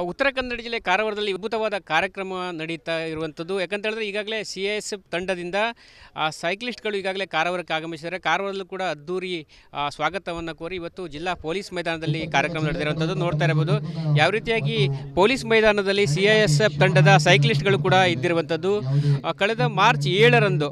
ಉತ್ತರ ಕನ್ನಡ ಜಿಲ್ಲೆ ಕಾರವಾರದಲ್ಲಿ ಅದ್ಭುತವಾದ ಕಾರ್ಯಕ್ರಮ ನಡೀತಾ ಇರುವಂಥದ್ದು. ಯಾಕಂತ ಹೇಳಿದ್ರೆ ಈಗಾಗಲೇ CISF ತಂಡದಿಂದ ಸೈಕ್ಲಿಸ್ಟ್ಗಳು ಈಗಾಗಲೇ ಕಾರವಾರಕ್ಕೆ ಆಗಮಿಸಿದ್ದಾರೆ. ಕಾರವಾರದಲ್ಲೂ ಕೂಡ ಅದ್ದೂರಿ ಸ್ವಾಗತವನ್ನು ಕೋರಿ ಇವತ್ತು ಜಿಲ್ಲಾ ಪೊಲೀಸ್ ಮೈದಾನದಲ್ಲಿ ಕಾರ್ಯಕ್ರಮ ನಡೆದಿರುವಂಥದ್ದು ನೋಡ್ತಾ ಇರಬಹುದು. ಯಾವ ರೀತಿಯಾಗಿ ಪೊಲೀಸ್ ಮೈದಾನದಲ್ಲಿ CISF ತಂಡದ ಸೈಕ್ಲಿಸ್ಟ್ಗಳು ಕೂಡ ಇದ್ದಿರುವಂಥದ್ದು. ಕಳೆದ ಮಾರ್ಚ್ 7ರಂದು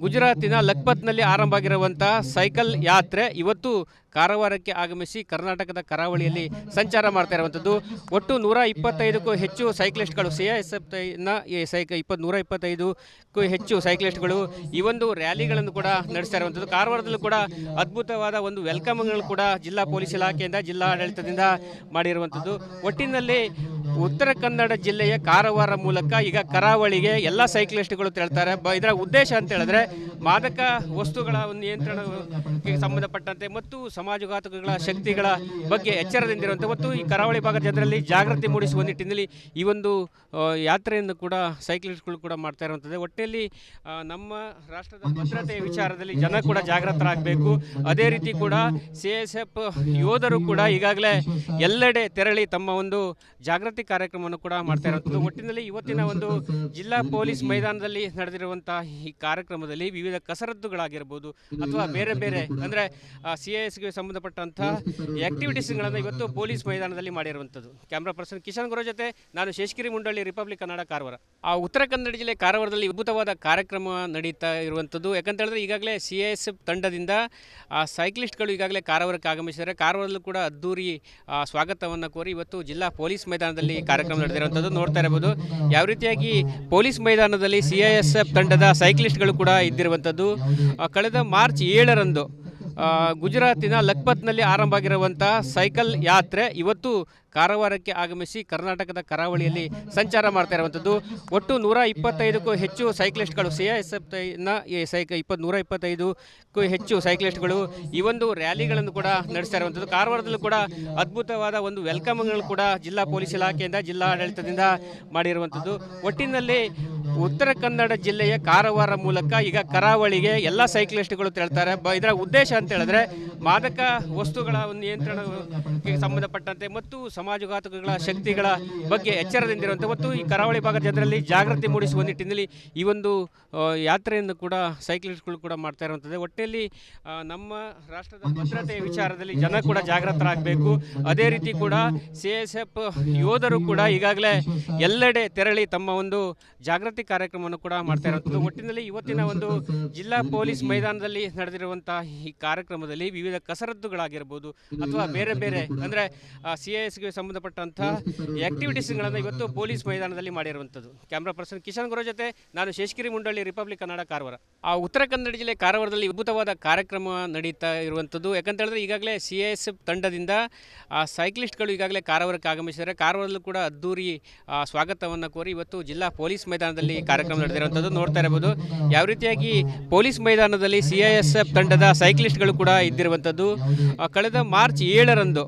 ಗುಜರಾತಿನ ಲಖಪತ್ನಲ್ಲಿ ಆರಂಭ ಆಗಿರುವಂಥ ಸೈಕಲ್ ಯಾತ್ರೆ ಇವತ್ತು ಕಾರವಾರಕ್ಕೆ ಆಗಮಿಸಿ ಕರ್ನಾಟಕದ ಕರಾವಳಿಯಲ್ಲಿ ಸಂಚಾರ ಮಾಡ್ತಾ ಇರುವಂಥದ್ದು. ಒಟ್ಟು 125ಕ್ಕೂ ಹೆಚ್ಚು ಸೈಕ್ಲಿಸ್ಟ್ಗಳು CISFನ 125ಕ್ಕೂ ಹೆಚ್ಚು ಸೈಕ್ಲಿಸ್ಟ್ಗಳು ಈ ಒಂದು ರ್ಯಾಲಿಗಳನ್ನು ಕೂಡ ನಡೆಸ್ತಾ ಇರುವಂಥದ್ದು. ಕಾರವಾರದಲ್ಲೂ ಕೂಡ ಅದ್ಭುತವಾದ ಒಂದು ವೆಲ್ಕಮ್ಗಳು ಕೂಡ ಜಿಲ್ಲಾ ಪೊಲೀಸ್ ಇಲಾಖೆಯಿಂದ ಜಿಲ್ಲಾ ಆಡಳಿತದಿಂದ ಮಾಡಿರುವಂಥದ್ದು. ಒಟ್ಟಿನಲ್ಲಿ ಉತ್ತರ ಕನ್ನಡ ಜಿಲ್ಲೆಯ ಕಾರವಾರ ಮೂಲಕ ಈಗ ಕರಾವಳಿಗೆ ಎಲ್ಲ ಸೈಕ್ಲಿಸ್ಟ್ಗಳು ತೆರಳ್ತಾರೆ. ಇದರ ಉದ್ದೇಶ ಅಂತ ಹೇಳಿದ್ರೆ ಮಾದಕ ವಸ್ತುಗಳ ಒಂದು ನಿಯಂತ್ರಣಕ್ಕೆ ಸಂಬಂಧಪಟ್ಟಂತೆ ಮತ್ತು ಸಮಾಜಘಾತಕಗಳ ಶಕ್ತಿಗಳ ಬಗ್ಗೆ ಎಚ್ಚರದಿಂದಿರುವಂತೆ ಮತ್ತು ಈ ಕರಾವಳಿ ಭಾಗದ ಜನರಲ್ಲಿ ಜಾಗೃತಿ ಮೂಡಿಸುವ ನಿಟ್ಟಿನಲ್ಲಿ ಈ ಒಂದು ಯಾತ್ರೆಯನ್ನು ಕೂಡ ಸೈಕ್ಲಿಸ್ಟ್ಗಳು ಕೂಡ ಮಾಡ್ತಾ ಇರುವಂಥದ್ದು. ಒಟ್ಟಿನಲ್ಲಿ ನಮ್ಮ ರಾಷ್ಟ್ರದ ಭದ್ರತೆಯ ವಿಚಾರದಲ್ಲಿ ಜನ ಕೂಡ ಜಾಗೃತರಾಗಬೇಕು. ಅದೇ ರೀತಿ ಕೂಡ CISF ಯೋಧರು ಕೂಡ ಈಗಾಗಲೇ ಎಲ್ಲೆಡೆ ತೆರಳಿ ತಮ್ಮ ಒಂದು ಜಾಗೃತಿ ಕಾರ್ಯಕ್ರಮವನ್ನು ಕೂಡ ಮಾಡ್ತಾ ಇರುವಂಥದ್ದು. ಒಟ್ಟಿನಲ್ಲಿ ಇವತ್ತಿನ ಒಂದು ಜಿಲ್ಲಾ ಪೊಲೀಸ್ ಮೈದಾನದಲ್ಲಿ ನಡೆದಿರುವಂತಹ ಈ ಕಾರ್ಯಕ್ರಮದಲ್ಲಿ ವಿವಿಧ ಕಸರತ್ತುಗಳಾಗಿರ್ಬೋದು ಅಥವಾ ಬೇರೆ ಬೇರೆ ಅಂದರೆ CISಗೆ ಸಂಬಂಧಪಟ್ಟಂತಹ ಆಕ್ಟಿವಿಟೀಸ್ಗಳನ್ನು ಇವತ್ತು ಪೊಲೀಸ್ ಮೈದಾನದಲ್ಲಿ ಮಾಡಿರುವಂಥದ್ದು. ಕ್ಯಾಮ್ರಾ ಪರ್ಸನ್ ಕಿಶನ್ ಗುರು ಜೊತೆ ನಾನು ಶೇಷಗಿರಿ ಮುಂಡಳ್ಳಿ, ರಿಪಬ್ಲಿಕ್ ಕನ್ನಡ, ಕಾರವಾರ. ಉತ್ತರ ಕನ್ನಡ ಜಿಲ್ಲೆ ಕಾರವಾರದಲ್ಲಿ ಅದ್ಭುತವಾದ ಕಾರ್ಯಕ್ರಮ ನಡೀತಾ ಇರುವಂಥದ್ದು. ಯಾಕಂತ ಹೇಳಿದ್ರೆ ಈಗಾಗಲೇ CISF ತಂಡದಿಂದ ಸೈಕ್ಲಿಸ್ಟ್ಗಳು ಈಗಾಗಲೇ ಕಾರವಾರಕ್ಕೆ ಆಗಮಿಸಿದ್ದಾರೆ. ಕಾರವಾರದಲ್ಲೂ ಕೂಡ ಅದ್ದೂರಿ ಸ್ವಾಗತವನ್ನು ಕೋರಿ ಇವತ್ತು ಜಿಲ್ಲಾ ಪೊಲೀಸ್ ಮೈದಾನದಲ್ಲಿ ಕಾರ್ಯಕ್ರಮ ನಡೆದಿರುವಂಥದ್ದು ನೋಡ್ತಾ ಇರಬಹುದು. ಯಾವ ರೀತಿಯಾಗಿ ಪೊಲೀಸ್ ಮೈದಾನದಲ್ಲಿ CISF ತಂಡದ ಸೈಕ್ಲಿಸ್ಟ್ಗಳು ಕೂಡ ಇದ್ದಿರುವಂಥದ್ದು. ಕಳೆದ ಮಾರ್ಚ್ 7ರಂದು ಗುಜರಾತಿನ ಲಖಪತ್ನಲ್ಲಿ ಆರಂಭ ಆಗಿರುವಂಥ ಸೈಕಲ್ ಯಾತ್ರೆ ಇವತ್ತು ಕಾರವಾರಕ್ಕೆ ಆಗಮಿಸಿ ಕರ್ನಾಟಕದ ಕರಾವಳಿಯಲ್ಲಿ ಸಂಚಾರ ಮಾಡ್ತಾ ಇರುವಂಥದ್ದು. ಒಟ್ಟು 125ಕ್ಕೂ ಹೆಚ್ಚು ಸೈಕ್ಲಿಸ್ಟ್ಗಳು CISFನ 125ಕ್ಕೂ ಹೆಚ್ಚು ಸೈಕ್ಲಿಸ್ಟ್ಗಳು ಈ ಒಂದು ರ್ಯಾಲಿಗಳನ್ನು ಕೂಡ ನಡೆಸ್ತಾ ಇರುವಂಥದ್ದು. ಕಾರವಾರದಲ್ಲೂ ಕೂಡ ಅದ್ಭುತವಾದ ಒಂದು ವೆಲ್ಕಮ್ಗಳು ಕೂಡ ಜಿಲ್ಲಾ ಪೊಲೀಸ್ ಇಲಾಖೆಯಿಂದ ಜಿಲ್ಲಾ ಆಡಳಿತದಿಂದ ಮಾಡಿರುವಂಥದ್ದು. ಒಟ್ಟಿನಲ್ಲಿ ಉತ್ತರ ಕನ್ನಡ ಜಿಲ್ಲೆಯ ಕಾರವಾರ ಮೂಲಕ ಈಗ ಕರಾವಳಿಗೆ ಎಲ್ಲ ಸೈಕ್ಲಿಸ್ಟ್ಗಳು ತೆರಳ್ತಾರೆ. ಇದರ ಉದ್ದೇಶ ಅಂತ ಹೇಳಿದ್ರೆ ಮಾದಕ ವಸ್ತುಗಳ ಒಂದು ನಿಯಂತ್ರಣಕ್ಕೆ ಸಂಬಂಧಪಟ್ಟಂತೆ ಮತ್ತು ಸಮಾಜಘಾತಕಗಳ ಶಕ್ತಿಗಳ ಬಗ್ಗೆ ಎಚ್ಚರದಿಂದಿರುವಂತೆ ಮತ್ತು ಈ ಕರಾವಳಿ ಭಾಗದ ಜನರಲ್ಲಿ ಜಾಗೃತಿ ಮೂಡಿಸುವ ನಿಟ್ಟಿನಲ್ಲಿ ಈ ಒಂದು ಯಾತ್ರೆಯನ್ನು ಕೂಡ ಸೈಕ್ಲಿಸ್ಟ್ಗಳು ಕೂಡ ಮಾಡ್ತಾ ಇರುವಂಥದ್ದು. ಒಟ್ಟಿನಲ್ಲಿ ನಮ್ಮ ರಾಷ್ಟ್ರದ ಭದ್ರತೆಯ ವಿಚಾರದಲ್ಲಿ ಜನ ಕೂಡ ಜಾಗೃತರಾಗಬೇಕು. ಅದೇ ರೀತಿ ಕೂಡ CISF ಯೋಧರು ಕೂಡ ಈಗಾಗಲೇ ಎಲ್ಲೆಡೆ ತೆರಳಿ ತಮ್ಮ ಒಂದು ಜಾಗೃತಿ ಕಾರ್ಯಕ್ರಮವನ್ನು ಕೂಡ ಮಾಡ್ತಾ ಇರುವಂಥದ್ದು. ಒಟ್ಟಿನಲ್ಲಿ ಇವತ್ತಿನ ಒಂದು ಜಿಲ್ಲಾ ಪೊಲೀಸ್ ಮೈದಾನದಲ್ಲಿ ನಡೆದಿರುವಂತಹ ಈ ಕಾರ್ಯಕ್ರಮದಲ್ಲಿ ವಿವಿಧ ಕಸರತ್ತುಗಳಾಗಿರ್ಬೋದು ಅಥವಾ ಬೇರೆ ಬೇರೆ ಅಂದರೆ CISಗೆ ಸಂಬಂಧಪಟ್ಟಂತಹ ಆಕ್ಟಿವಿಟೀಸ್ಗಳನ್ನು ಇವತ್ತು ಪೊಲೀಸ್ ಮೈದಾನದಲ್ಲಿ ಮಾಡಿರುವಂಥದ್ದು. ಕ್ಯಾಮ್ರಾ ಪರ್ಸನ್ ಕಿಶನ್ ಗುರು ಜೊತೆ ನಾನು ಶೇಷಗಿರಿ ಮುಂಡಳ್ಳಿ, ರಿಪಬ್ಲಿಕ್ ಕನ್ನಡ, ಕಾರವಾರ. ಉತ್ತರ ಕನ್ನಡ ಜಿಲ್ಲೆ ಕಾರವಾರದಲ್ಲಿ ಅದ್ಭುತವಾದ ಕಾರ್ಯಕ್ರಮ ನಡೀತಾ ಇರುವಂಥದ್ದು. ಯಾಕಂತ ಹೇಳಿದ್ರೆ ಈಗಾಗಲೇ CISF ತಂಡದಿಂದ ಸೈಕ್ಲಿಸ್ಟ್ಗಳು ಈಗಾಗಲೇ ಕಾರವಾರಕ್ಕೆ ಆಗಮಿಸಿದ್ದಾರೆ. ಕಾರವಾರದಲ್ಲೂ ಕೂಡ ಅದ್ದೂರಿ ಸ್ವಾಗತವನ್ನು ಕೋರಿ ಇವತ್ತು ಜಿಲ್ಲಾ ಪೊಲೀಸ್ ಮೈದಾನದಲ್ಲಿ ಕಾರ್ಯಕ್ರಮ ನಡೆದಿರುವಂಥದ್ದು ನೋಡ್ತಾ ಇರಬಹುದು. ಯಾವ ರೀತಿಯಾಗಿ ಪೊಲೀಸ್ ಮೈದಾನದಲ್ಲಿ CISF ತಂಡದ ಸೈಕ್ಲಿಸ್ಟ್ಗಳು ಕೂಡ ಇದ್ದಿರುವಂಥದ್ದು. ಕಳೆದ ಮಾರ್ಚ್ 7ರಂದು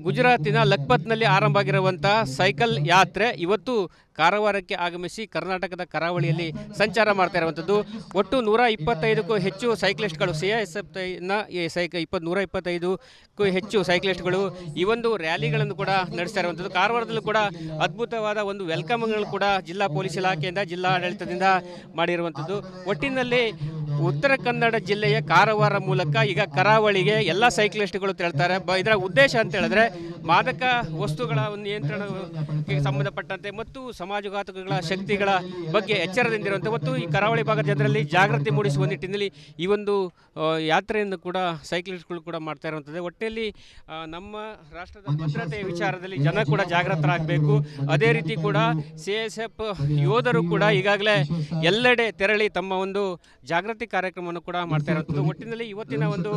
ಗುಜರಾತಿನ ಲಖಪತ್ನಲ್ಲಿ ಆರಂಭ ಆಗಿರುವಂಥ ಸೈಕಲ್ ಯಾತ್ರೆ ಇವತ್ತು ಕಾರವಾರಕ್ಕೆ ಆಗಮಿಸಿ ಕರ್ನಾಟಕದ ಕರಾವಳಿಯಲ್ಲಿ ಸಂಚಾರ ಮಾಡ್ತಾ ಇರುವಂಥದ್ದು. ಒಟ್ಟು 125ಕ್ಕೂ ಹೆಚ್ಚು ಸೈಕ್ಲಿಸ್ಟ್ಗಳು CISFನ 125ಕ್ಕೂ ಹೆಚ್ಚು ಸೈಕ್ಲಿಸ್ಟ್ಗಳು ಈ ಒಂದು ರ್ಯಾಲಿಗಳನ್ನು ಕೂಡ ನಡೆಸ್ತಾ ಇರುವಂಥದ್ದು. ಕಾರವಾರದಲ್ಲೂ ಕೂಡ ಅದ್ಭುತವಾದ ಒಂದು ವೆಲ್ಕಮ್ಗಳು ಕೂಡ ಜಿಲ್ಲಾ ಪೊಲೀಸ್ ಇಲಾಖೆಯಿಂದ ಜಿಲ್ಲಾ ಆಡಳಿತದಿಂದ ಮಾಡಿರುವಂಥದ್ದು. ಒಟ್ಟಿನಲ್ಲಿ ಉತ್ತರ ಕನ್ನಡ ಜಿಲ್ಲೆಯ ಕಾರವಾರ ಮೂಲಕ ಈಗ ಕರಾವಳಿಗೆ ಎಲ್ಲ ಸೈಕ್ಲಿಸ್ಟ್ಗಳು ತೆರಳ್ತಾರೆ. ಇದರ ಉದ್ದೇಶ ಅಂತ ಹೇಳಿದ್ರೆ ಮಾದಕ ವಸ್ತುಗಳ ಒಂದು ನಿಯಂತ್ರಣಕ್ಕೆ ಸಂಬಂಧಪಟ್ಟಂತೆ ಮತ್ತು ಸಮಾಜಘಾತಕಗಳ ಶಕ್ತಿಗಳ ಬಗ್ಗೆ ಎಚ್ಚರದಿಂದಿರುವಂತೆ ಮತ್ತು ಈ ಕರಾವಳಿ ಭಾಗದ ಜನರಲ್ಲಿ ಜಾಗೃತಿ ಮೂಡಿಸುವ ನಿಟ್ಟಿನಲ್ಲಿ ಈ ಒಂದು ಯಾತ್ರೆಯನ್ನು ಕೂಡ ಸೈಕ್ಲಿಸ್ಟ್ಗಳು ಕೂಡ ಮಾಡ್ತಾ ಇರುವಂಥದ್ದು. ಒಟ್ಟಿನಲ್ಲಿ ನಮ್ಮ ರಾಷ್ಟ್ರದ ಭದ್ರತೆಯ ವಿಚಾರದಲ್ಲಿ ಜನ ಕೂಡ ಜಾಗೃತರಾಗಬೇಕು. ಅದೇ ರೀತಿ ಕೂಡ CISF ಯೋಧರು ಕೂಡ ಈಗಾಗಲೇ ಎಲ್ಲೆಡೆ ತೆರಳಿ ತಮ್ಮ ಒಂದು ಜಾಗೃತಿ ಕಾರ್ಯಕ್ರಮವನ್ನು ಕೂಡ ಮಾಡ್ತಾ ಇರುವಂಥದ್ದು. ಒಟ್ಟಿನಲ್ಲಿ ಇವತ್ತಿನ ಒಂದು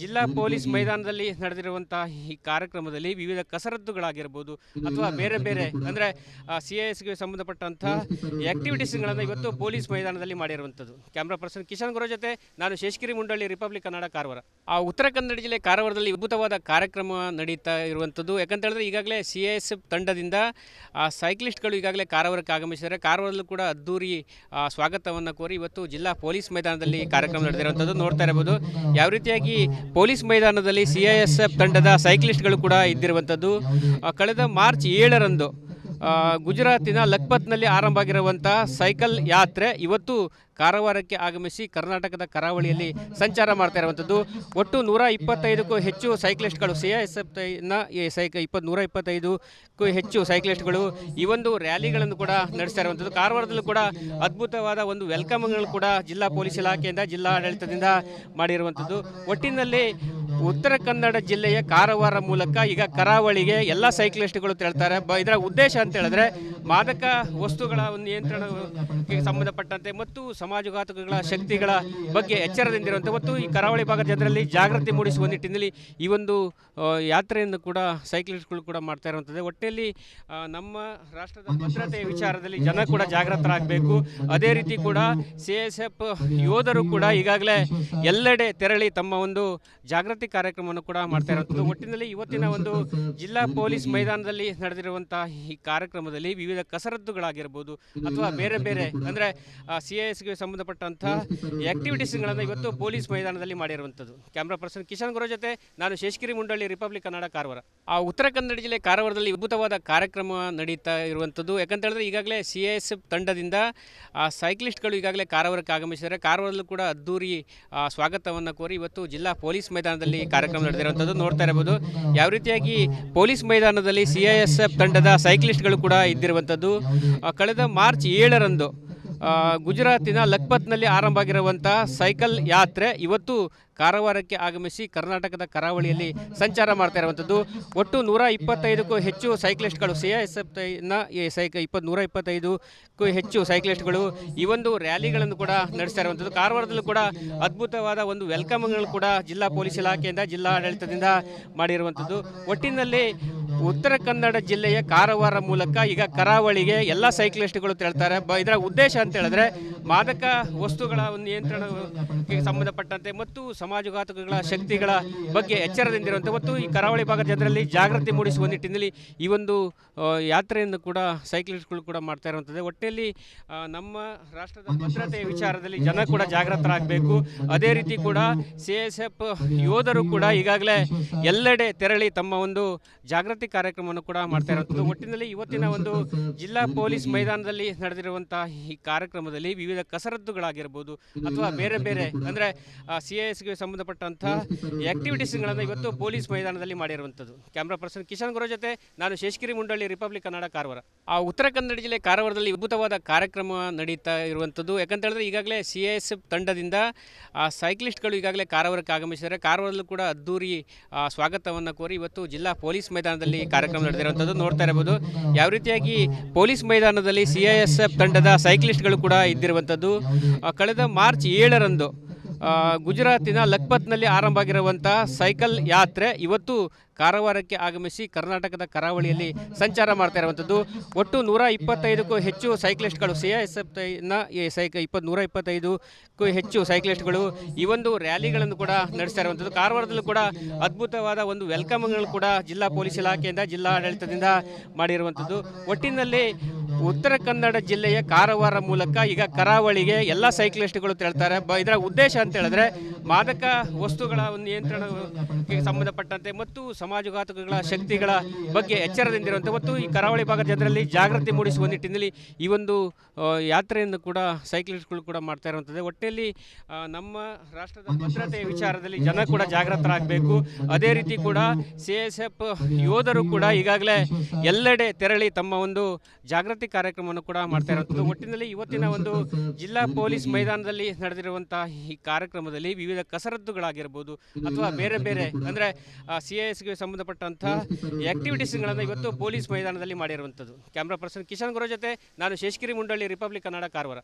ಜಿಲ್ಲಾ ಪೊಲೀಸ್ ಮೈದಾನದಲ್ಲಿ ನಡೆದಿರುವಂತಹ ಈ ಕಾರ್ಯಕ್ರಮದಲ್ಲಿ ವಿವಿಧ ಕಸರತ್ತುಗಳಾಗಿರ್ಬೋದು ಅಥವಾ ಬೇರೆ ಬೇರೆ ಅಂದರೆ CISಗೆ ಸಂಬಂಧಪಟ್ಟಂಥ ಆಕ್ಟಿವಿಟೀಸ್ಗಳನ್ನು ಇವತ್ತು ಪೊಲೀಸ್ ಮೈದಾನದಲ್ಲಿ ಮಾಡಿರುವಂಥದ್ದು. ಕ್ಯಾಮ್ರಾ ಪರ್ಸನ್ ಕಿಶನ್ ಗುರು ಜೊತೆ ನಾನು ಶೇಷಗಿರಿ ಮುಂಡಳ್ಳಿ, ರಿಪಬ್ಲಿಕ್ ಕನ್ನಡ, ಕಾರವಾರ. ಉತ್ತರ ಕನ್ನಡ ಜಿಲ್ಲೆ ಕಾರವಾರದಲ್ಲಿ ಅದ್ಭುತವಾದ ಕಾರ್ಯಕ್ರಮ ನಡೀತಾ ಇರುವಂಥದ್ದು. ಯಾಕಂತ ಹೇಳಿದ್ರೆ ಈಗಾಗಲೇ CISF ತಂಡದಿಂದ ಸೈಕ್ಲಿಸ್ಟ್ಗಳು ಈಗಾಗಲೇ ಕಾರವಾರಕ್ಕೆ ಆಗಮಿಸಿದ್ದಾರೆ. ಕಾರವಾರದಲ್ಲೂ ಕೂಡ ಅದ್ದೂರಿ ಸ್ವಾಗತವನ್ನು ಕೋರಿ ಇವತ್ತು ಜಿಲ್ಲಾ ಪೊಲೀಸ್ ಮೈದಾನದಲ್ಲಿ ಕಾರ್ಯಕ್ರಮ ನಡೆದಿರುವಂಥದ್ದು ನೋಡ್ತಾ ಇರಬಹುದು. ಯಾವ ರೀತಿಯಾಗಿ ಪೊಲೀಸ್ ಮೈದಾನದಲ್ಲಿ CISF ತಂಡದ ಸೈಕ್ಲಿಸ್ಟ್ಗಳು ಕೂಡ ಇದ್ದಿರುವಂಥದ್ದು. ಕಳೆದ ಮಾರ್ಚ್ 7ರಂದು ಗುಜರಾತಿನ ಲಖಪತ್ನಲ್ಲಿ ಆರಂಭ ಆಗಿರುವಂಥ ಸೈಕಲ್ ಯಾತ್ರೆ ಇವತ್ತು ಕಾರವಾರಕ್ಕೆ ಆಗಮಿಸಿ ಕರ್ನಾಟಕದ ಕರಾವಳಿಯಲ್ಲಿ ಸಂಚಾರ ಮಾಡ್ತಾ ಇರುವಂಥದ್ದು. ಒಟ್ಟು 125ಕ್ಕೂ ಹೆಚ್ಚು ಸೈಕ್ಲಿಸ್ಟ್ಗಳು CISFನ 125ಕ್ಕೂ ಹೆಚ್ಚು ಸೈಕ್ಲಿಸ್ಟ್ಗಳು ಈ ಒಂದು ರ್ಯಾಲಿಗಳನ್ನು ಕೂಡ ನಡೆಸ್ತಾ ಇರುವಂಥದ್ದು. ಕಾರವಾರದಲ್ಲೂ ಕೂಡ ಅದ್ಭುತವಾದ ಒಂದು ವೆಲ್ಕಮ್ಗಳು ಕೂಡ ಜಿಲ್ಲಾ ಪೊಲೀಸ್ ಇಲಾಖೆಯಿಂದ, ಜಿಲ್ಲಾ ಆಡಳಿತದಿಂದ ಮಾಡಿರುವಂಥದ್ದು. ಒಟ್ಟಿನಲ್ಲಿ ಉತ್ತರ ಕನ್ನಡ ಜಿಲ್ಲೆಯ ಕಾರವಾರ ಮೂಲಕ ಈಗ ಕರಾವಳಿಗೆ ಎಲ್ಲ ಸೈಕ್ಲಿಸ್ಟ್ಗಳು ತೆರಳ್ತಾರೆ. ಇದರ ಉದ್ದೇಶ ಅಂತ ಹೇಳಿದ್ರೆ ಮಾದಕ ವಸ್ತುಗಳ ಒಂದು ನಿಯಂತ್ರಣಕ್ಕೆ ಸಂಬಂಧಪಟ್ಟಂತೆ ಮತ್ತು ಸಮಾಜಘಾತಕಗಳ ಶಕ್ತಿಗಳ ಬಗ್ಗೆ ಎಚ್ಚರದಿಂದಿರುವಂತೆ ಮತ್ತು ಈ ಕರಾವಳಿ ಭಾಗದ ಜನರಲ್ಲಿ ಜಾಗೃತಿ ಮೂಡಿಸುವ ನಿಟ್ಟಿನಲ್ಲಿ ಈ ಒಂದು ಯಾತ್ರೆಯನ್ನು ಕೂಡ ಸೈಕ್ಲಿಸ್ಟ್ಗಳು ಕೂಡ ಮಾಡ್ತಾ ಇರುವಂಥದ್ದು. ಒಟ್ಟಿನಲ್ಲಿ ನಮ್ಮ ರಾಷ್ಟ್ರದ ಭದ್ರತೆಯ ವಿಚಾರದಲ್ಲಿ ಜನ ಕೂಡ ಜಾಗೃತರಾಗಬೇಕು. ಅದೇ ರೀತಿ ಕೂಡ CISF ಯೋಧರು ಕೂಡ ಈಗಾಗಲೇ ಎಲ್ಲೆಡೆ ತೆರಳಿ ತಮ್ಮ ಒಂದು ಜಾಗೃತಿ ಕಾರ್ಯಕ್ರಮವನ್ನು ಕೂಡ ಮಾಡ್ತಾ ಇರುವಂಥದ್ದು. ಒಟ್ಟಿನಲ್ಲಿ ಇವತ್ತಿನ ಒಂದು ಜಿಲ್ಲಾ ಪೊಲೀಸ್ ಮೈದಾನದಲ್ಲಿ ನಡೆದಿರುವಂತಹ ಈ ಕಾರ್ಯಕ್ರಮದಲ್ಲಿ ವಿವಿಧ ಕಸರತ್ತುಗಳಾಗಿರ್ಬೋದು ಅಥವಾ ಬೇರೆ ಬೇರೆ ಅಂದರೆ CISಗೆ ಸಂಬಂಧಪಟ್ಟಂಥ ಆಕ್ಟಿವಿಟೀಸ್ಗಳನ್ನು ಇವತ್ತು ಪೊಲೀಸ್ ಮೈದಾನದಲ್ಲಿ ಮಾಡಿರುವಂಥದ್ದು. ಕ್ಯಾಮ್ರಾ ಪರ್ಸನ್ ಕಿಶನ್ ಗುರು ಜೊತೆ ನಾನು ಶೇಷಗಿರಿ ಮುಂಡಳ್ಳಿ, ರಿಪಬ್ಲಿಕ್ ಕನ್ನಡ, ಕಾರವಾರ. ಉತ್ತರ ಕನ್ನಡ ಜಿಲ್ಲೆ ಕಾರವಾರದಲ್ಲಿ ಅದ್ಭುತವಾದ ಕಾರ್ಯಕ್ರಮ ನಡೀತಾ ಇರುವಂಥದ್ದು. ಯಾಕಂತ ಹೇಳಿದ್ರೆ ಈಗಾಗಲೇ CISF ತಂಡದಿಂದ ಸೈಕ್ಲಿಸ್ಟ್ಗಳು ಈಗಾಗಲೇ ಕಾರವಾರಕ್ಕೆ ಆಗಮಿಸಿದ್ದಾರೆ. ಕಾರವಾರದಲ್ಲೂ ಕೂಡ ಅದ್ದೂರಿ ಸ್ವಾಗತವನ್ನು ಕೋರಿ ಇವತ್ತು ಜಿಲ್ಲಾ ಪೊಲೀಸ್ ಮೈದಾನದಲ್ಲಿ ಕಾರ್ಯಕ್ರಮ ನಡೆದಿರುವಂಥದ್ದು ನೋಡ್ತಾ ಇರಬಹುದು. ಯಾವ ರೀತಿಯಾಗಿ ಪೊಲೀಸ್ ಮೈದಾನದಲ್ಲಿ CISF ತಂಡದ ಸೈಕ್ಲಿಸ್ಟ್ಗಳು ಕೂಡ ಇದ್ದಿರುವಂಥದ್ದು. ಕಳೆದ ಮಾರ್ಚ್ 7ರಂದು ಗುಜರಾತಿನ ಲಖಪತ್ನಲ್ಲಿ ಆರಂಭ ಆಗಿರುವಂಥ ಸೈಕಲ್ ಯಾತ್ರೆ ಇವತ್ತು ಕಾರವಾರಕ್ಕೆ ಆಗಮಿಸಿ ಕರ್ನಾಟಕದ ಕರಾವಳಿಯಲ್ಲಿ ಸಂಚಾರ ಮಾಡ್ತಾ ಇರುವಂಥದ್ದು. ಒಟ್ಟು 125ಕ್ಕೂ ಹೆಚ್ಚು ಸೈಕ್ಲಿಸ್ಟ್ಗಳು CISFನ 125ಕ್ಕೂ ಹೆಚ್ಚು ಸೈಕ್ಲಿಸ್ಟ್ಗಳು ಈ ಒಂದು ರ್ಯಾಲಿಗಳನ್ನು ಕೂಡ ನಡೆಸ್ತಾ ಇರುವಂಥದ್ದು. ಕಾರವಾರದಲ್ಲೂ ಕೂಡ ಅದ್ಭುತವಾದ ಒಂದು ವೆಲ್ಕಮ್ಗಳು ಕೂಡ ಜಿಲ್ಲಾ ಪೊಲೀಸ್ ಇಲಾಖೆಯಿಂದ, ಜಿಲ್ಲಾ ಆಡಳಿತದಿಂದ ಮಾಡಿರುವಂಥದ್ದು. ಒಟ್ಟಿನಲ್ಲಿ ಉತ್ತರ ಕನ್ನಡ ಜಿಲ್ಲೆಯ ಕಾರವಾರ ಮೂಲಕ ಈಗ ಕರಾವಳಿಗೆ ಎಲ್ಲ ಸೈಕ್ಲಿಸ್ಟ್ಗಳು ತೆರಳ್ತಾರೆ. ಇದರ ಉದ್ದೇಶ ಅಂತ ಹೇಳಿದ್ರೆ ಮಾದಕ ವಸ್ತುಗಳ ಒಂದು ನಿಯಂತ್ರಣಕ್ಕೆ ಸಂಬಂಧಪಟ್ಟಂತೆ ಮತ್ತು ಸಮಾಜಘಾತಕಗಳ ಶಕ್ತಿಗಳ ಬಗ್ಗೆ ಎಚ್ಚರದಿಂದಿರುವಂತೆ ಮತ್ತು ಈ ಕರಾವಳಿ ಭಾಗದ ಜನರಲ್ಲಿ ಜಾಗೃತಿ ಮೂಡಿಸುವ ನಿಟ್ಟಿನಲ್ಲಿ ಈ ಒಂದು ಯಾತ್ರೆಯನ್ನು ಕೂಡ ಸೈಕ್ಲಿಸ್ಟ್ಗಳು ಕೂಡ ಮಾಡ್ತಾ ಇರುವಂಥದ್ದು. ಒಟ್ಟಿನಲ್ಲಿ ನಮ್ಮ ರಾಷ್ಟ್ರದ ಭದ್ರತೆಯ ವಿಚಾರದಲ್ಲಿ ಜನ ಕೂಡ ಜಾಗೃತರಾಗಬೇಕು. ಅದೇ ರೀತಿ ಕೂಡ CISF ಯೋಧರು ಕೂಡ ಈಗಾಗಲೇ ಎಲ್ಲೆಡೆ ತೆರಳಿ ತಮ್ಮ ಒಂದು ಜಾಗೃತಿ ಕಾರ್ಯಕ್ರಮವನ್ನು ಕೂಡ ಮಾಡ್ತಾ ಇರುವಂಥದ್ದು. ಒಟ್ಟಿನಲ್ಲಿ ಇವತ್ತಿನ ಒಂದು ಜಿಲ್ಲಾ ಪೊಲೀಸ್ ಮೈದಾನದಲ್ಲಿ ನಡೆದಿರುವಂತಹ ಈ ಕಾರ್ಯಕ್ರಮದಲ್ಲಿ ವಿವಿಧ ಕಸರತ್ತುಗಳಾಗಿರ್ಬೋದು ಅಥವಾ ಬೇರೆ ಬೇರೆ ಅಂದರೆ CISಗೆ ಸಂಬಂಧಪಟ್ಟಂಥ ಆಕ್ಟಿವಿಟೀಸ್ಗಳನ್ನು ಇವತ್ತು ಪೊಲೀಸ್ ಮೈದಾನದಲ್ಲಿ ಮಾಡಿರುವಂಥದ್ದು. ಕ್ಯಾಮ್ರಾ ಪರ್ಸನ್ ಕಿಶನ್ ಗುರು ಜೊತೆ ನಾನು ಶೇಷಗಿರಿ ಮುಂಡಳ್ಳಿ, ರಿಪಬ್ಲಿಕ್ ಕನ್ನಡ, ಕಾರವಾರ. ಉತ್ತರ ಕನ್ನಡ ಜಿಲ್ಲೆ ಕಾರವಾರದಲ್ಲಿ ಅದ್ಭುತವಾದ ಕಾರ್ಯಕ್ರಮ ನಡೀತಾ ಇರುವಂಥದ್ದು. ಯಾಕಂತ ಹೇಳಿದ್ರೆ ಈಗಾಗಲೇ CISF ತಂಡದಿಂದ ಸೈಕ್ಲಿಸ್ಟ್ಗಳು ಈಗಾಗಲೇ ಕಾರವಾರಕ್ಕೆ ಆಗಮಿಸಿದ್ದಾರೆ. ಕಾರವಾರದಲ್ಲೂ ಕೂಡ ಅದ್ದೂರಿ ಸ್ವಾಗತವನ್ನು ಕೋರಿ ಇವತ್ತು ಜಿಲ್ಲಾ ಪೊಲೀಸ್ ಮೈದಾನದಲ್ಲಿ ಕಾರ್ಯಕ್ರಮ ನಡೆದಿರುವಂಥದ್ದು ನೋಡ್ತಾ ಇರಬಹುದು. ಯಾವ ರೀತಿಯಾಗಿ ಪೊಲೀಸ್ ಮೈದಾನದಲ್ಲಿ CISF ತಂಡದ ಸೈಕ್ಲಿಸ್ಟ್ಗಳು ಕೂಡ ಇದ್ದಿರುವಂಥದ್ದು. ಕಳೆದ ಮಾರ್ಚ್ 7ರಂದು ಗುಜರಾತಿನ ಲಖಪತ್ನಲ್ಲಿ ಆರಂಭ ಆಗಿರುವಂಥ ಸೈಕಲ್ ಯಾತ್ರೆ ಇವತ್ತು ಕಾರವಾರಕ್ಕೆ ಆಗಮಿಸಿ ಕರ್ನಾಟಕದ ಕರಾವಳಿಯಲ್ಲಿ ಸಂಚಾರ ಮಾಡ್ತಾ ಇರುವಂಥದ್ದು. ಒಟ್ಟು 125ಕ್ಕೂ ಹೆಚ್ಚು ಸೈಕ್ಲಿಸ್ಟ್ಗಳು CISFನ 125ಕ್ಕೂ ಹೆಚ್ಚು ಸೈಕ್ಲಿಸ್ಟ್ಗಳು ಈ ಒಂದು ರ್ಯಾಲಿಗಳನ್ನು ಕೂಡ ನಡೆಸ್ತಾ ಇರುವಂಥದ್ದು. ಕಾರವಾರದಲ್ಲೂ ಕೂಡ ಅದ್ಭುತವಾದ ಒಂದು ವೆಲ್ಕಮ್ಗಳು ಕೂಡ ಜಿಲ್ಲಾ ಪೊಲೀಸ್ ಇಲಾಖೆಯಿಂದ, ಜಿಲ್ಲಾ ಆಡಳಿತದಿಂದ ಮಾಡಿರುವಂಥದ್ದು. ಒಟ್ಟಿನಲ್ಲಿ ಉತ್ತರ ಕನ್ನಡ ಜಿಲ್ಲೆಯ ಕಾರವಾರ ಮೂಲಕ ಈಗ ಕರಾವಳಿಗೆ ಎಲ್ಲ ಸೈಕ್ಲಿಸ್ಟ್ಗಳು ತೆರಳ್ತಾರೆ. ಇದರ ಉದ್ದೇಶ ಅಂತ ಹೇಳಿದ್ರೆ ಮಾದಕ ವಸ್ತುಗಳ ಒಂದು ನಿಯಂತ್ರಣಕ್ಕೆ ಸಂಬಂಧಪಟ್ಟಂತೆ ಮತ್ತು ಸಮಾಜಘಾತಕಗಳ ಶಕ್ತಿಗಳ ಬಗ್ಗೆ ಎಚ್ಚರದಿಂದಿರುವಂತೆ ಮತ್ತು ಈ ಕರಾವಳಿ ಭಾಗದ ಜನರಲ್ಲಿ ಜಾಗೃತಿ ಮೂಡಿಸುವ ನಿಟ್ಟಿನಲ್ಲಿ ಈ ಒಂದು ಯಾತ್ರೆಯನ್ನು ಕೂಡ ಸೈಕ್ಲಿಸ್ಟ್ಗಳು ಕೂಡ ಮಾಡ್ತಾ ಇರುವಂಥದ್ದು. ಒಟ್ಟಿನಲ್ಲಿ ನಮ್ಮ ರಾಷ್ಟ್ರದ ಭದ್ರತೆಯ ವಿಚಾರದಲ್ಲಿ ಜನ ಕೂಡ ಜಾಗೃತರಾಗಬೇಕು. ಅದೇ ರೀತಿ ಕೂಡ CISF ಯೋಧರು ಕೂಡ ಈಗಾಗಲೇ ಎಲ್ಲೆಡೆ ತೆರಳಿ ತಮ್ಮ ಒಂದು ಜಾಗೃತಿ ಕಾರ್ಯಕ್ರಮವನ್ನು ಕೂಡ ಮಾಡ್ತಾ ಇರುವಂಥದ್ದು. ಒಟ್ಟಿನಲ್ಲಿ ಇವತ್ತಿನ ಒಂದು ಜಿಲ್ಲಾ ಪೊಲೀಸ್ ಮೈದಾನದಲ್ಲಿ ನಡೆದಿರುವಂತಹ ಈ ಕಾರ್ಯಕ್ರಮದಲ್ಲಿ ವಿವಿಧ ಕಸರತ್ತುಗಳಾಗಿರ್ಬೋದು ಅಥವಾ ಬೇರೆ ಬೇರೆ ಅಂದರೆ CISಗೆ ಸಂಬಂಧಪಟ್ಟಂಥ ಆಕ್ಟಿವಿಟೀಸ್ಗಳನ್ನು ಇವತ್ತು ಪೊಲೀಸ್ ಮೈದಾನದಲ್ಲಿ ಮಾಡಿರುವಂಥದ್ದು. ಕ್ಯಾಮ್ರಾ ಪರ್ಸನ್ ಕಿಶನ್ ಗುರು ಜೊತೆ ನಾನು ಶೇಷಗಿರಿ ಮುಂಡಳ್ಳಿ, ರಿಪಬ್ಲಿಕ್ ಕನ್ನಡ, ಕಾರವಾರ.